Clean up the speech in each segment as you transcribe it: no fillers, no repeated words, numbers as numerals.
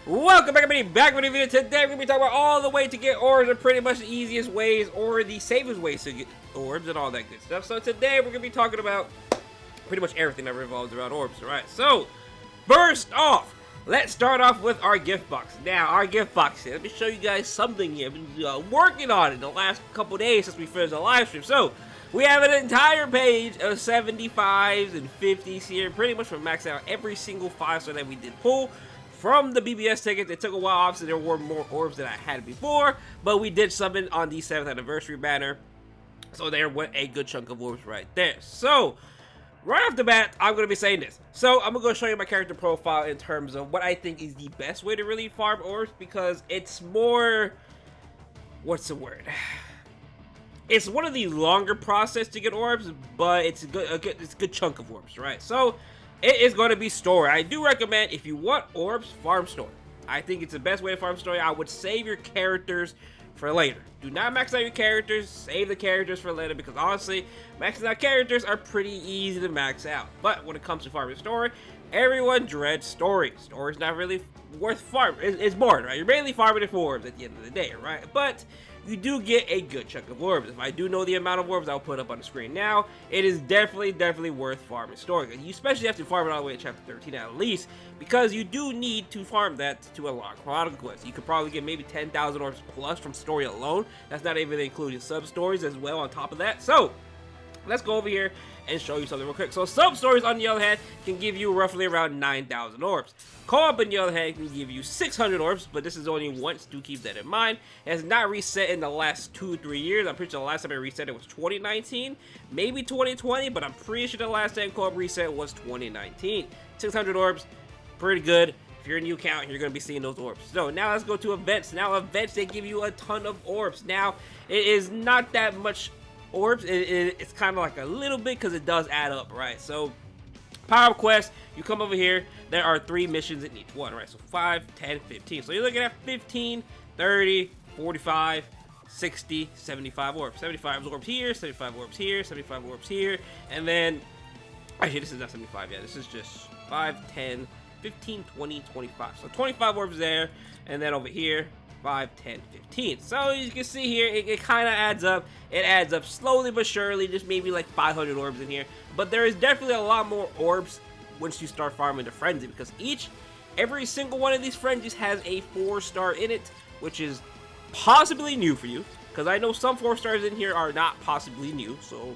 Welcome back, everybody, back with a video. Today we're going to be talking about all the way to get orbs and pretty much the easiest ways or the safest ways to get orbs and all that good stuff. So today we're going to be talking about pretty much everything that revolves around orbs, alright? So, first off, let's start off with our gift box. Now, our gift box here, let me show you guys something here. I've been working on it the last couple days since we finished the live stream. So, we have an entire page of 75s and 50s here, pretty much for maxing out every single 5-star that we did pull from the BBS tickets. It took a while, obviously there were more orbs than I had before, but we did summon on the 7th anniversary banner, so there went a good chunk of orbs right there. So, right off the bat, I'm going to be saying this. So, I'm going to show you my character profile in terms of what I think is the best way to really farm orbs, because it's more, what's the word? It's one of the longer process to get orbs, but it's a good chunk of orbs, right? So, it is going to be story. I do recommend, if you want orbs, farm story. I think it's the best way to farm story. I would save your characters for later. Do not max out your characters. Save the characters for later, because honestly, maxing out characters are pretty easy to max out. But when it comes to farming story, everyone dreads story. Story's not really worth farming. It's boring, right? You're mainly farming it for orbs at the end of the day, right? But you do get a good chunk of orbs. If I do know the amount of orbs, I'll put up on the screen now. It is definitely worth farming story. You especially have to farm it all the way to chapter 13 at least, because you do need to farm that to unlock Chronicle Quest. You could probably get maybe 10,000 orbs plus from story alone. That's not even including sub-stories as well on top of that. So, let's go over here and show you something real quick. So, sub-stories, on the other hand, can give you roughly around 9,000 orbs. Co-op, on the other hand, can give you 600 orbs, but this is only once, do keep that in mind. It has not reset in the last 2-3 years. I'm pretty sure the last time it reset it was 2019, maybe 2020, but I'm pretty sure the last time co-op reset was 2019. 600 orbs, pretty good. If you're a new account, you're going to be seeing those orbs. So now let's go to events. Now events, they give you a ton of orbs. Now, it is not that much orbs. It's kind of like a little bit, because it does add up, right? So, power quest, you come over here, there are 3 missions in each one, right? So 5, 10, 15. So you're looking at 15, 30, 45, 60, 75 orbs. 75 orbs here, 75 orbs here, 75 orbs here, and then, actually this is not 75 yet, this is just 5, 10, 15, 20, 25. So 25 orbs there, and then over here, 5, 10, 15. So as you can see here, it kind of adds up. It adds up slowly but surely, just maybe like 500 orbs in here. But there is definitely a lot more orbs once you start farming the frenzy, because every single one of these frenzies has a 4-star in it, which is possibly new for you, because I know some 4-stars in here are not possibly new, so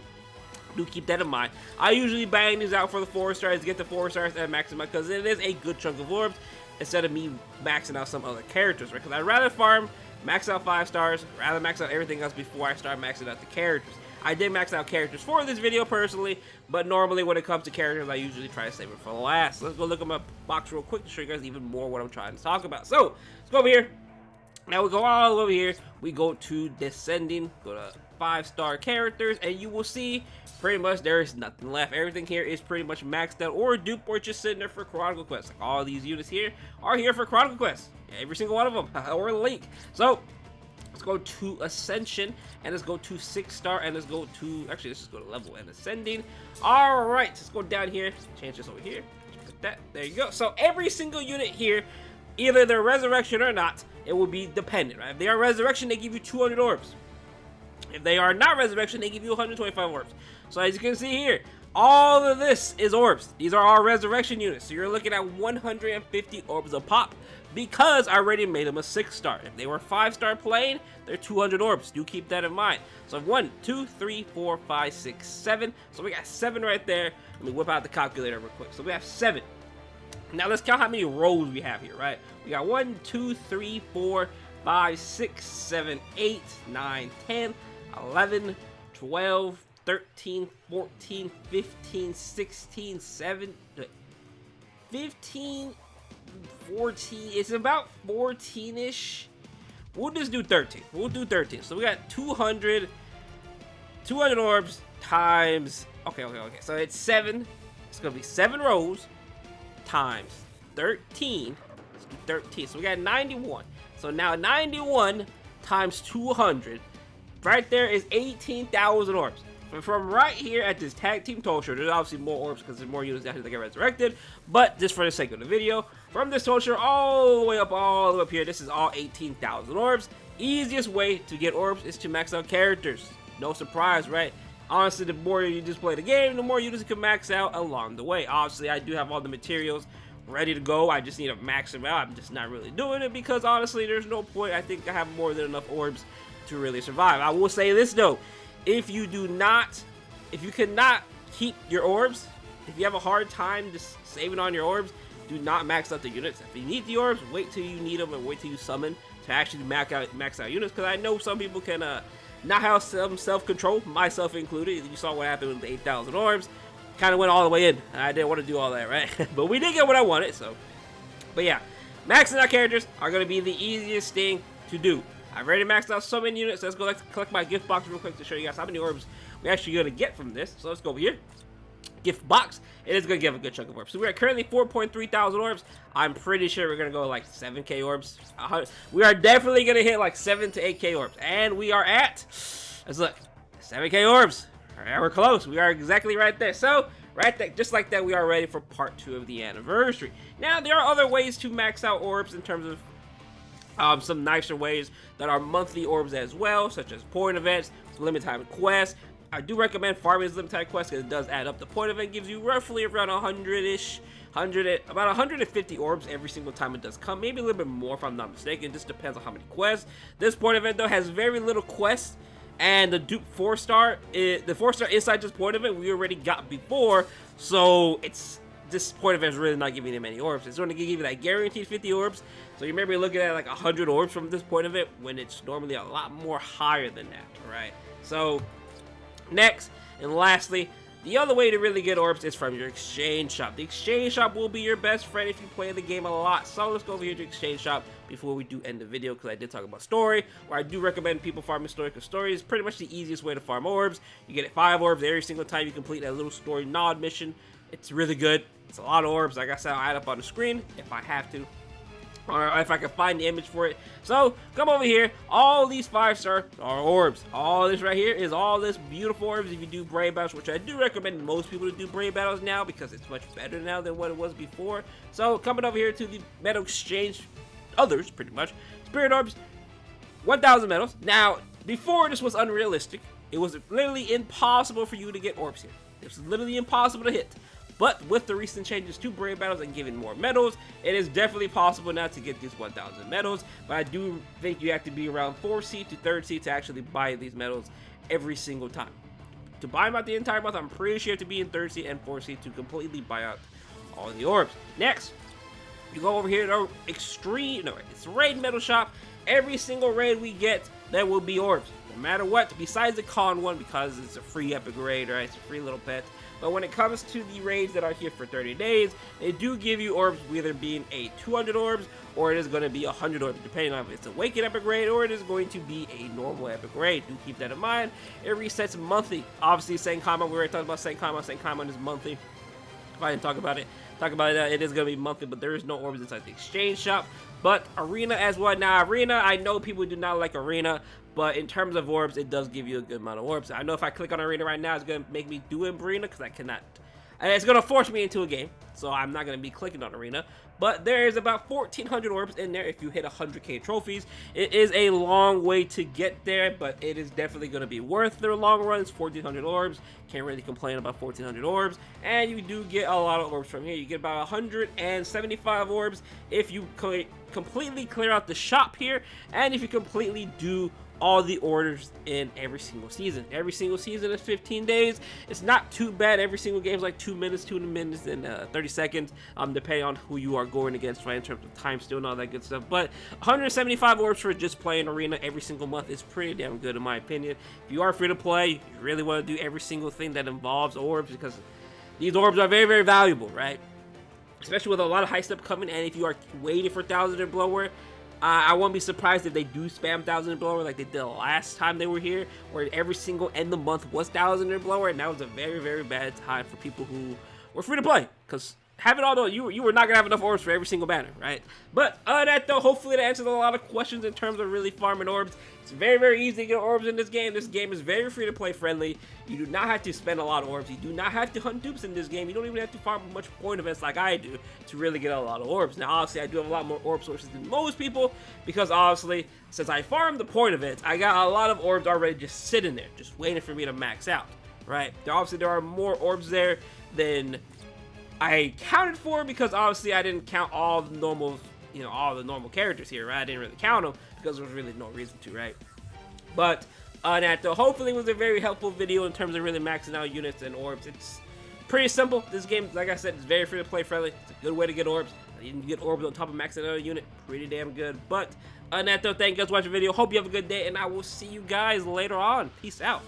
do keep that in mind. I usually bang these out for the 4-stars, get the 4-stars and max them out, because it is a good chunk of orbs, instead of me maxing out some other characters, right? Because I'd rather farm, max out 5-stars, rather max out everything else before I start maxing out the characters. I did max out characters for this video personally, but normally when it comes to characters, I usually try to save it for last. Let's go look at my box real quick to show you guys even more what I'm trying to talk about. So, let's go over here. Now we go all over here. We go to descending, go to 5-star characters, and you will see pretty much there is nothing left. Everything here is pretty much maxed out or dupe or just sitting there for Chronicle Quest. Like all these units here are here for Chronicle Quest. Every single one of them, or Link. So, let's go to Ascension, and let's go to 6-star, and let's go to, actually, let's just go to level and ascending. Alright, let's go down here, change this over here, put that, there you go. So every single unit here, either they're resurrection or not, it will be dependent, right? If they are resurrection, they give you 200 orbs. If they are not resurrection, they give you 125 orbs. So as you can see here, all of this is orbs. These are our resurrection units. So you're looking at 150 orbs a pop, because I already made them a 6-star. If they were 5-star playing, they're 200 orbs. Do keep that in mind. So 1, 2, 3, 4, 5, 6, 7. So we got 7 right there. Let me whip out the calculator real quick. So we have 7. Now let's count how many rows we have here, right? We got 1, 2, 3, 4, 5, 6, 7, 8, 9, 10, 11, 12, 13, 14, 15, 16, 17, 15, 14, it's about 14-ish. We'll just do 13. We'll do 13. So we got 200 orbs times, okay. So it's 7. It's going to be 7 rows times 13. Let's do 13. So we got 91. So now 91 times 200. Right there is 18,000 orbs. From right here at this tag team total show, there's obviously more orbs because there's more units out here that get resurrected, but just for the sake of the video, from this torture all the way up here, this is all 18,000 orbs. Easiest way to get orbs is to max out characters. No surprise, right? Honestly, the more you just play the game, the more you just can max out along the way. Obviously, I do have all the materials ready to go. I just need to max them out. I'm just not really doing it because honestly, there's no point. I think I have more than enough orbs to really survive. I will say this though, if you cannot keep your orbs, if you have a hard time just saving on your orbs, do not max out the units. If you need the orbs, wait till you need them and wait till you summon to actually max out units, because I know some people can not have some self-control, myself included. You saw what happened with the 8,000 orbs. Kind of went all the way in. I didn't want to do all that, right? But we did get what I wanted, so. But yeah, maxing out characters are going to be the easiest thing to do. I've already maxed out so many units. Let's go collect my gift box real quick to show you guys how many orbs we're actually going to get from this. So let's go over here. Gift box. It is going to give a good chunk of orbs. So we're at currently 4.3 thousand orbs. I'm pretty sure we're going to go like 7k orbs. We are definitely going to hit like 7 to 8k orbs. And we are at, let's look, 7k orbs. All right, we're close. We are exactly right there. So right there, just like that, we are ready for part 2 of the anniversary. Now, there are other ways to max out orbs in terms of some nicer ways that are monthly orbs as well, such as point events, limited time quests. I do recommend farming this limited time quest because it does add up. The point event gives you roughly around 100-ish, about 150 orbs every single time it does come. Maybe a little bit more if I'm not mistaken. It just depends on how many quests. This point event though has very little quests, and the dupe 4-star, the 4-star inside this point event we already got before, so this point event is really not giving them any orbs. It's going to give you that guaranteed 50 orbs. So you may be looking at like 100 orbs from this point event when it's normally a lot more higher than that, right? So next and lastly, the other way to really get orbs is from your exchange shop. The exchange shop will be your best friend if you play the game a lot. So let's go over here to exchange shop before we do end the video, because I did talk about story, where I do recommend people farming story, because story is pretty much the easiest way to farm orbs. You get 5 orbs every single time you complete that little story nod mission. It's really good. It's a lot of orbs. Like I said, I'll add up on the screen if I have to, or if I can find the image for it. So come over here. All these 5-star are orbs. All this right here is all this beautiful orbs if you do brave battles, which I do recommend most people to do brave battles now because it's much better now than what it was before. So coming over here to the metal exchange, others pretty much, spirit orbs, 1,000 medals. Now before, this was unrealistic. It was literally impossible for you to get orbs here. It was literally impossible to hit. But with the recent changes to brave battles and giving more medals, it is definitely possible now to get these 1,000 medals. But I do think you have to be around 4th seed to 3rd seed to actually buy these medals every single time. To buy them out the entire month, I'm pretty sure you have to be in 3rd seed and 4th seed to completely buy out all the orbs. Next, you go over here to it's raid medal shop. Every single raid we get, there will be orbs, no matter what, besides the con one, because it's a free epic raid, right? It's a free little pet. But when it comes to the raids that are here for 30 days, they do give you orbs, either being a 200 orbs or it is going to be 100 orbs, depending on if it's a Awakened epic raid or it is going to be a normal epic raid. Do keep that in mind. It resets monthly. Obviously, Senkaimon, we already talked about Senkaimon. Senkaimon is monthly. If I didn't talk about it, it is going to be monthly, but there is no orbs inside the exchange shop. But Arena as well. Now, Arena, I know people do not like Arena, but in terms of orbs, it does give you a good amount of orbs. I know if I click on Arena right now, it's going to make me do Arena because I cannot. And it's going to force me into a game, so I'm not going to be clicking on Arena. But there is about 1,400 orbs in there if you hit 100k trophies. It is a long way to get there, but it is definitely going to be worth the long run. It's 1,400 orbs. Can't really complain about 1,400 orbs. And you do get a lot of orbs from here. You get about 175 orbs if you completely clear out the shop here, and if you completely do all the orders in every single season. Every single season is 15 days. It's not too bad. Every single game is like 2 minutes and 30 seconds, depending on who you are going against, right, in terms of time still and all that good stuff. But 175 orbs for just playing Arena every single month is pretty damn good in my opinion. If you are free to play, you really want to do every single thing that involves orbs, because these orbs are very, very valuable, right? Especially with a lot of high stuff coming, and if you are waiting for 1,000 and Blower, I won't be surprised if they do spam 1,000 and Blower like they did the last time they were here, where every single end of the month was 1,000 and Blower, and that was a very, very bad time for people who were free to play, because have it all though, you were not gonna have enough orbs for every single banner, right? But other than that though, hopefully that answers a lot of questions in terms of really farming orbs. It's very, very easy to get orbs in this game. This game is very free to play friendly. You do not have to spend a lot of orbs. You do not have to hunt dupes in this game. You don't even have to farm much point events like I do to really get a lot of orbs. Now obviously I do have a lot more orb sources than most people, because obviously since I farmed the point events, I got a lot of orbs already just sitting there, just waiting for me to max out, right? Obviously there are more orbs there than I counted for, because obviously I didn't count all the normal, you know, all the normal characters here, right? I didn't really count them because there was really no reason to, right? But that though, hopefully it was a very helpful video in terms of really maxing out units and orbs. It's pretty simple. This game, like I said, is very free to play friendly. It's a good way to get orbs. You can get orbs on top of maxing out a unit. Pretty damn good. But that though, thank you guys for watching the video. Hope you have a good day, and I will see you guys later on. Peace out.